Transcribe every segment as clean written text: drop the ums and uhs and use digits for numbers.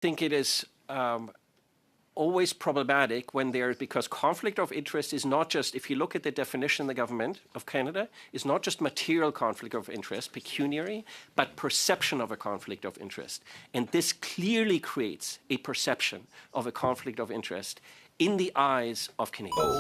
think it is always problematic when there, because conflict of interest is not just, if you look at the definition of the government of Canada, is not just material conflict of interest, pecuniary, but perception of a conflict of interest. And this clearly creates a perception of a conflict of interest in the eyes of Canadians.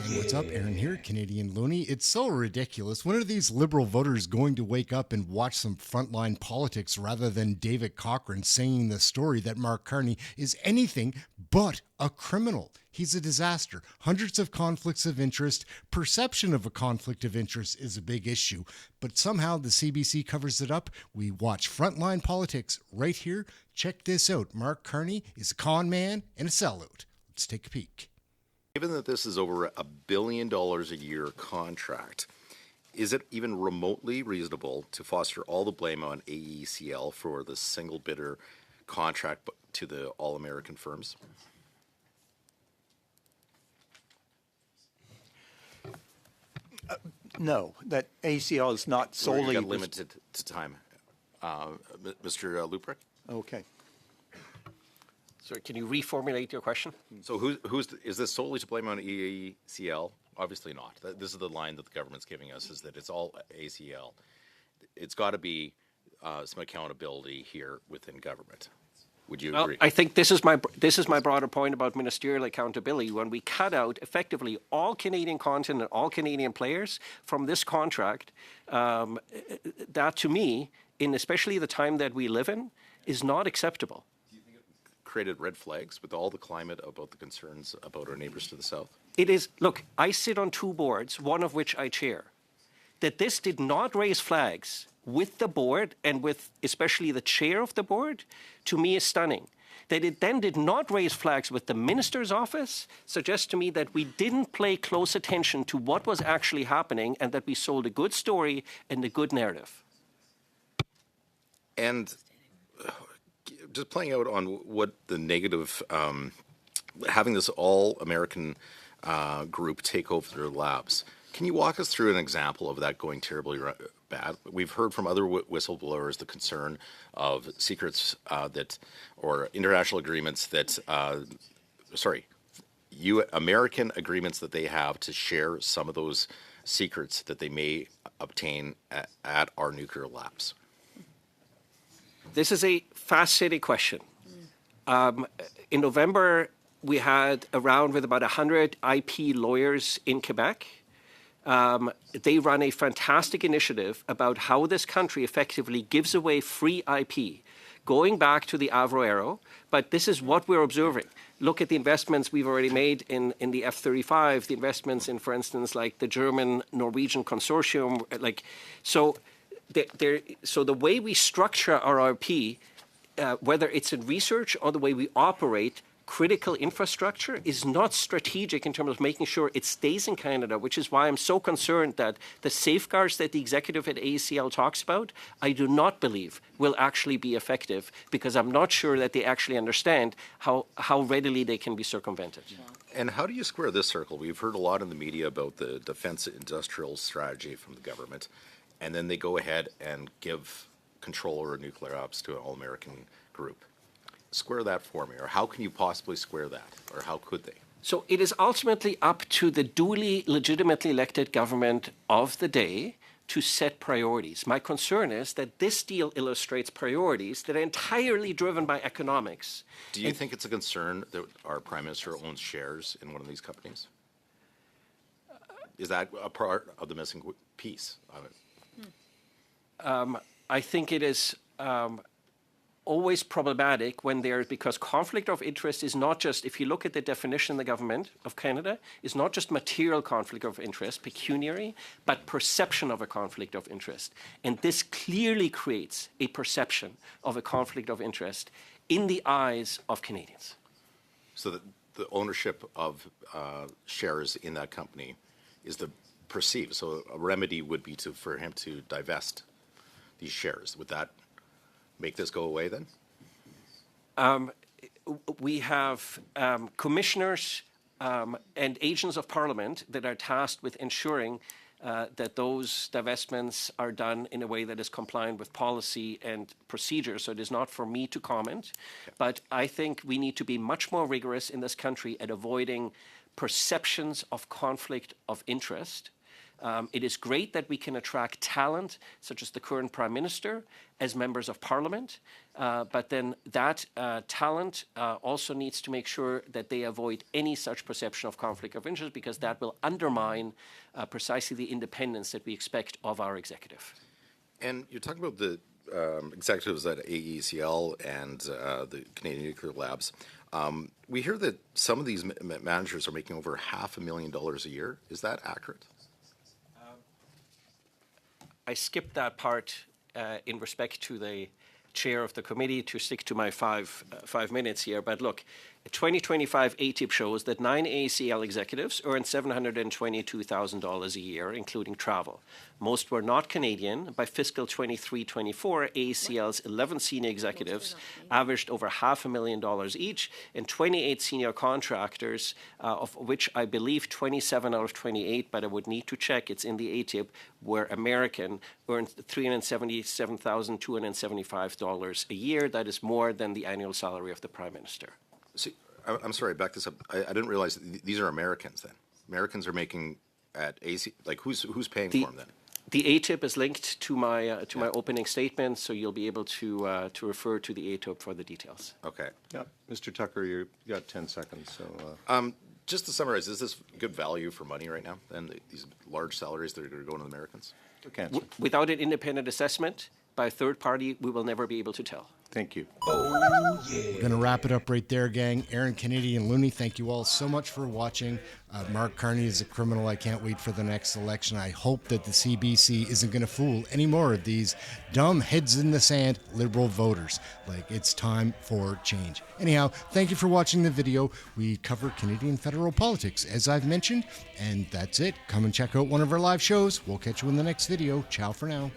Gang, what's up? Aaron here, Canadian Looney. It's so ridiculous. When are these Liberal voters going to wake up and watch some frontline politics rather than David Cochran saying the story that Mark Carney is anything but a criminal? He's a disaster. Hundreds of conflicts of interest. Perception of a conflict of interest is a big issue. But somehow the CBC covers it up. We watch frontline politics right here. Check this out. Mark Carney is a con man and a sellout. Let's take a peek. Given that this is over $1 billion a year contract, is it even remotely reasonable to foster all the blame on AECL for the single bidder contract to the all-American firms? No, that AECL is not solely limited to time. Mr. Luprecht? Okay. Sorry, can you reformulate your question? So is this solely to blame on AECL? Obviously not. This is the line that the government's giving us, is that it's all ACL. It's got to be some accountability here within government. Would you agree? I think this is my broader point about ministerial accountability. When we cut out effectively all Canadian content and all Canadian players from this contract, that to me, in especially the time that we live in, is not acceptable. Created red flags with all the climate about the concerns about our neighbors to the south? It is, look, I sit on two boards, one of which I chair. That this did not raise flags with the board and with especially the chair of the board, to me is stunning. That it then did not raise flags with the minister's office suggests to me that we didn't pay close attention to what was actually happening and that we sold a good story and a good narrative. And just playing out on what the negative, having this all-American group take over their labs. Can you walk us through an example of that going terribly bad? We've heard from other whistleblowers the concern of secrets or international agreements that, American agreements that they have to share some of those secrets that they may obtain at our nuclear labs. This is a fascinating question. In November, we had a round with about 100 IP lawyers in Quebec. They run a fantastic initiative about how this country effectively gives away free IP, going back to the Avro Arrow. But this is what we're observing. Look at the investments we've already made in the F-35, the investments in, for instance, like the German-Norwegian consortium. So the way we structure our IP, whether it's in research or the way we operate critical infrastructure, is not strategic in terms of making sure it stays in Canada, which is why I'm so concerned that the safeguards that the executive at AECL talks about, I do not believe will actually be effective, because I'm not sure that they actually understand how readily they can be circumvented. And how do you square this circle? We've heard a lot in the media about the defense industrial strategy from the government, and then they go ahead and give control over nuclear ops to an all-American group. Square that for me, or how can you possibly square that, or how could they? So it is ultimately up to the duly legitimately elected government of the day to set priorities. My concern is that this deal illustrates priorities that are entirely driven by economics. Do you think it's a concern that our Prime Minister owns shares in one of these companies? Is that a part of the missing piece of it? I think it is always problematic when there, because conflict of interest is not just, if you look at the definition of the government of Canada, is not just material conflict of interest, pecuniary, but perception of a conflict of interest. And this clearly creates a perception of a conflict of interest in the eyes of Canadians. So that the ownership of shares in that company is the perceived. So a remedy would be for him to divest these shares. Would that make this go away then? We have commissioners and agents of Parliament that are tasked with ensuring that those divestments are done in a way that is compliant with policy and procedure. So it is not for me to comment. But I think we need to be much more rigorous in this country at avoiding perceptions of conflict of interest. It is great that we can attract talent, such as the current Prime Minister, as members of Parliament, but then that talent also needs to make sure that they avoid any such perception of conflict of interest, because that will undermine precisely the independence that we expect of our executive. And you're talking about the executives at AECL and the Canadian Nuclear Labs. We hear that some of these managers are making over $500,000 a year. Is that accurate? I skipped that part in respect to the chair of the committee to stick to my five minutes here. But look, 2025 ATIP shows that 9 AECL executives earned $722,000 a year, including travel. Most were not Canadian. By fiscal 23-24, AECL's 11 senior executives averaged over $500,000 each, and 28 senior contractors, of which I believe 27 out of 28, but I would need to check, it's in the ATIP, were American, earned $377,275 a year. That is more than the annual salary of the Prime Minister. See, I'm sorry, back this up. I didn't realize these are Americans then. Americans are making at AC, like who's paying for them then? The ATIP is linked to my opening statement, so you'll be able to refer to the ATIP for the details. Okay. Yeah, Mr. Tochor, you got 10 seconds. So, just to summarize, is this good value for money right now? Then these large salaries that are going to go to the Americans? okay. Without an independent assessment by a third party, we will never be able to tell. Thank you. We're going to wrap it up right there, gang. Aaron, Kennedy, and Looney, thank you all so much for watching. Mark Carney is a criminal. I can't wait for the next election. I hope that the CBC isn't going to fool any more of these dumb heads in the sand liberal voters. Like, it's time for change. Anyhow, thank you for watching the video. We cover Canadian federal politics, as I've mentioned, and that's it. Come and check out one of our live shows. We'll catch you in the next video. Ciao for now.